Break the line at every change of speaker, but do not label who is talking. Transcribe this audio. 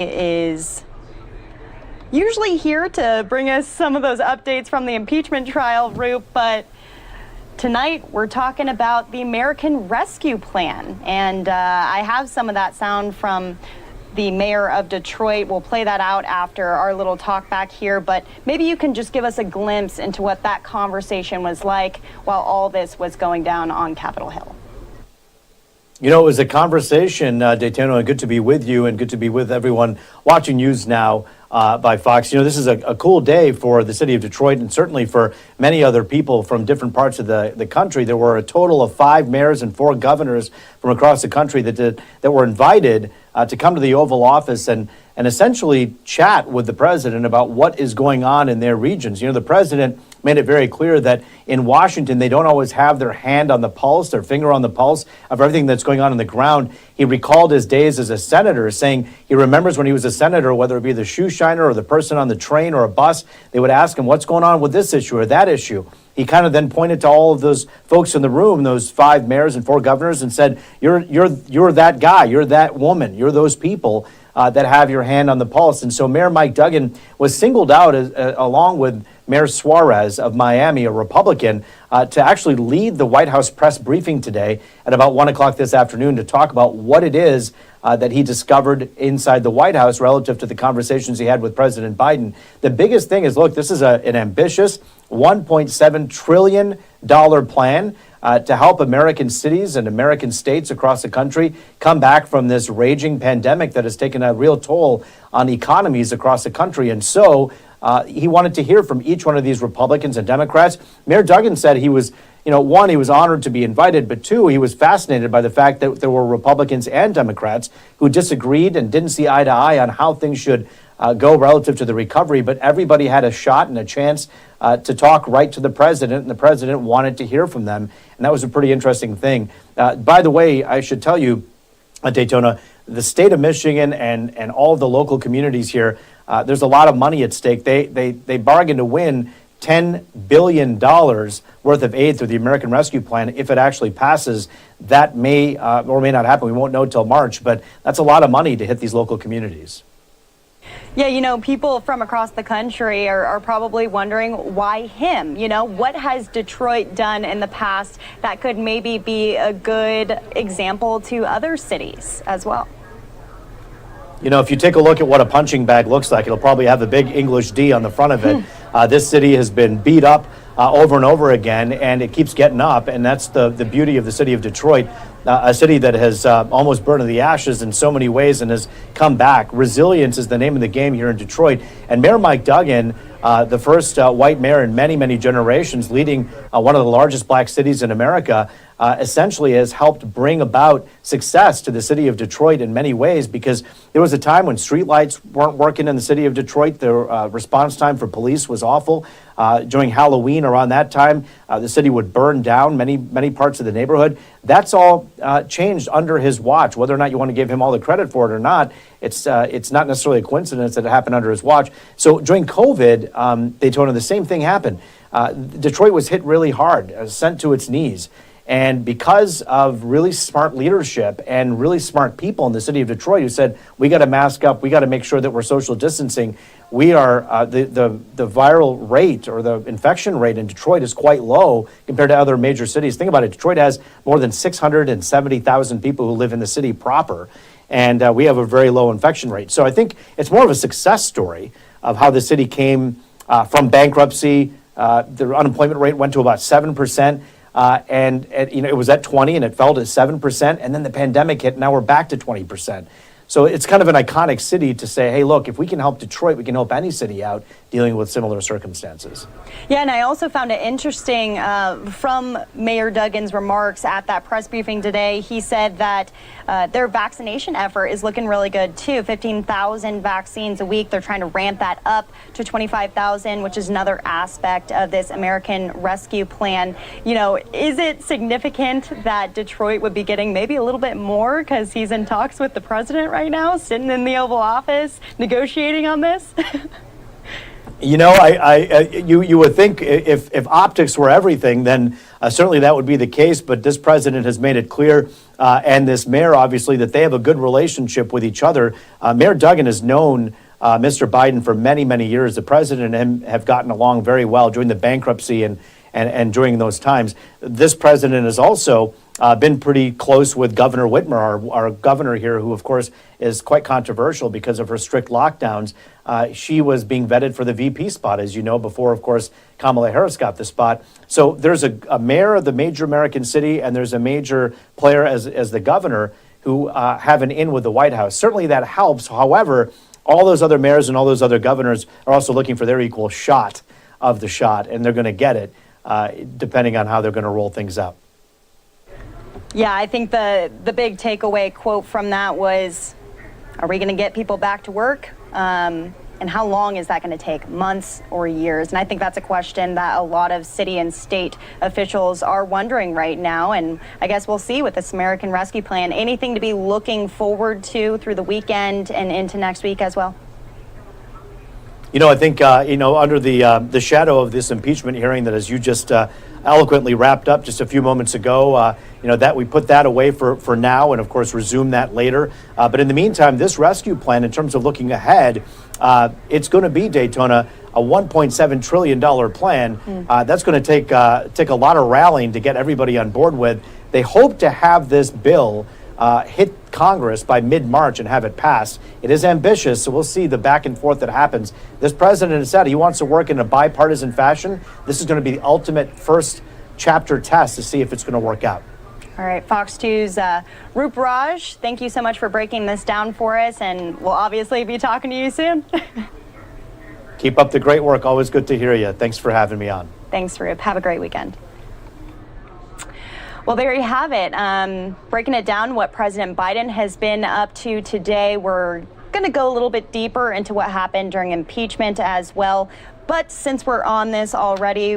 is usually here to bring us some of those updates from the impeachment trial route, but tonight we're talking about the American Rescue Plan, and I have some of that sound from the mayor of Detroit. We'll play that out after our little talk back here, but maybe you can just give us a glimpse into what that conversation was like while all this was going down on Capitol Hill.
You know, it was a conversation, Daytona, good to be with you and good to be with everyone watching NewsNOW by Fox. You know, this is a cool day for the city of Detroit and certainly for many other people from different parts of the country. There were a total of 5 mayors and 4 governors from across the country that were invited to come to the Oval Office and essentially chat with the president about what is going on in their regions. You know, the president made it very clear that in Washington, they don't always have their hand on the pulse, their finger on the pulse of everything that's going on the ground. He recalled his days as a senator, saying he remembers when he was a senator, whether it be the shoe shiner or the person on the train or a bus, they would ask him, what's going on with this issue or that issue? He kind of then pointed to all of those folks in the room, those 5 mayors and 4 governors, and said, you're that guy, you're that woman, you're those people that have your hand on the pulse. And so Mayor Mike Duggan was singled out along with Mayor Suarez of Miami, a Republican, to actually lead the White House press briefing today at about 1 o'clock this afternoon to talk about what it is that he discovered inside the White House relative to the conversations he had with President Biden. The biggest thing is, look, this is an ambitious $1.7 trillion plan to help American cities and American states across the country come back from this raging pandemic that has taken a real toll on economies across the country. And so he wanted to hear from each one of these Republicans and Democrats. Mayor Duggan said he was, one, he was honored to be invited, but 2, he was fascinated by the fact that there were Republicans and Democrats who disagreed and didn't see eye to eye on how things should go relative to the recovery, but everybody had a shot and a chance to talk right to the president, and the president wanted to hear from them, and that was a pretty interesting thing. By the way, I should tell you, Daytona, the state of Michigan and all of the local communities here, there's a lot of money at stake. They bargained to win $10 billion worth of aid through the American Rescue Plan. If it actually passes, that may or may not happen. We won't know till March, but that's a lot of money to hit these local communities.
Yeah, people from across the country are probably wondering why him? What has Detroit done in the past that could maybe be a good example to other cities as well?
If you take a look at what a punching bag looks like, it'll probably have a big English D on the front of it. This city has been beat up over and over again, and it keeps getting up, and that's the beauty of the city of Detroit, a city that has almost burned to the ashes in so many ways and has come back. Resilience is the name of the game here in Detroit, and Mayor Mike Duggan, the first white mayor in many, many generations, leading one of the largest black cities in America, essentially has helped bring about success to the city of Detroit in many ways, because there was a time when streetlights weren't working in the city of Detroit. The response time for police was awful. During Halloween, around that time, the city would burn down many parts of the neighborhood. That's all changed under his watch. Whether or not you want to give him all the credit for it or not, it's not necessarily a coincidence that it happened under his watch. So during COVID, Daytona, the same thing happened. Detroit was hit really hard, sent to its knees. And because of really smart leadership and really smart people in the city of Detroit who said, we got to mask up, we got to make sure that we're social distancing, we are, the viral rate or the infection rate in Detroit is quite low compared to other major cities. Think about it, Detroit has more than 670,000 people who live in the city proper, and we have a very low infection rate. So I think it's more of a success story of how the city came from bankruptcy. The unemployment rate went to about 7%. And it was at 20 and it fell to 7%, and then the pandemic hit, and now we're back to 20%. So it's kind of an iconic city to say, hey, look, if we can help Detroit, we can help any city out dealing with similar circumstances.
Yeah, and I also found it interesting from Mayor Duggan's remarks at that press briefing today. He said that their vaccination effort is looking really good, too. 15,000 vaccines a week. They're trying to ramp that up to 25,000, which is another aspect of this American Rescue Plan. Is it significant that Detroit would be getting maybe a little bit more because he's in talks with the president right now, sitting in the Oval Office, negotiating on this?
You know, you would think if optics were everything, then certainly that would be the case. But this president has made it clear, and this mayor, obviously, that they have a good relationship with each other. Mayor Duggan has known Mr. Biden for many, many years. The president and him have gotten along very well during the bankruptcy and during those times. This president has also been pretty close with Governor Whitmer, our governor here, who, of course, is quite controversial because of her strict lockdowns. She was being vetted for the VP spot, as you know, before, of course, Kamala Harris got the spot. So there's a mayor of the major American city, and there's a major player as the governor who have an in with the White House. Certainly that helps. However, all those other mayors and all those other governors are also looking for their equal shot of the shot, and they're going to get it, depending on how they're going to roll things out.
Yeah, I think the big takeaway quote from that was, are we going to get people back to work? And how long is that going to take? Months or years? And I think that's a question that a lot of city and state officials are wondering right now. And I guess we'll see with this American Rescue Plan. Anything to be looking forward to through the weekend and into next week as well?
You know, I think, under the shadow of this impeachment hearing that, as you just eloquently wrapped up just a few moments ago, that we put that away for now and, of course, resume that later. But in the meantime, this rescue plan, in terms of looking ahead, it's going to be, Daytona, a $1.7 trillion plan. That's going to take a lot of rallying to get everybody on board with. They hope to have this bill hit Congress by mid-March and have it passed. It is ambitious, so we'll see the back and forth that happens. This president has said he wants to work in a bipartisan fashion. This is going to be the ultimate first chapter test to see if it's going to work out.
All right, Fox 2's Roop Raj, thank you so much for breaking this down for us, and we'll obviously be talking to you soon.
Keep up the great work. Always good to hear you. Thanks for having me on.
Thanks, Roop. Have a great weekend. Well, there you have it. Breaking it down, what President Biden has been up to today. We're going to go a little bit deeper into what happened during impeachment as well. But since we're on this already,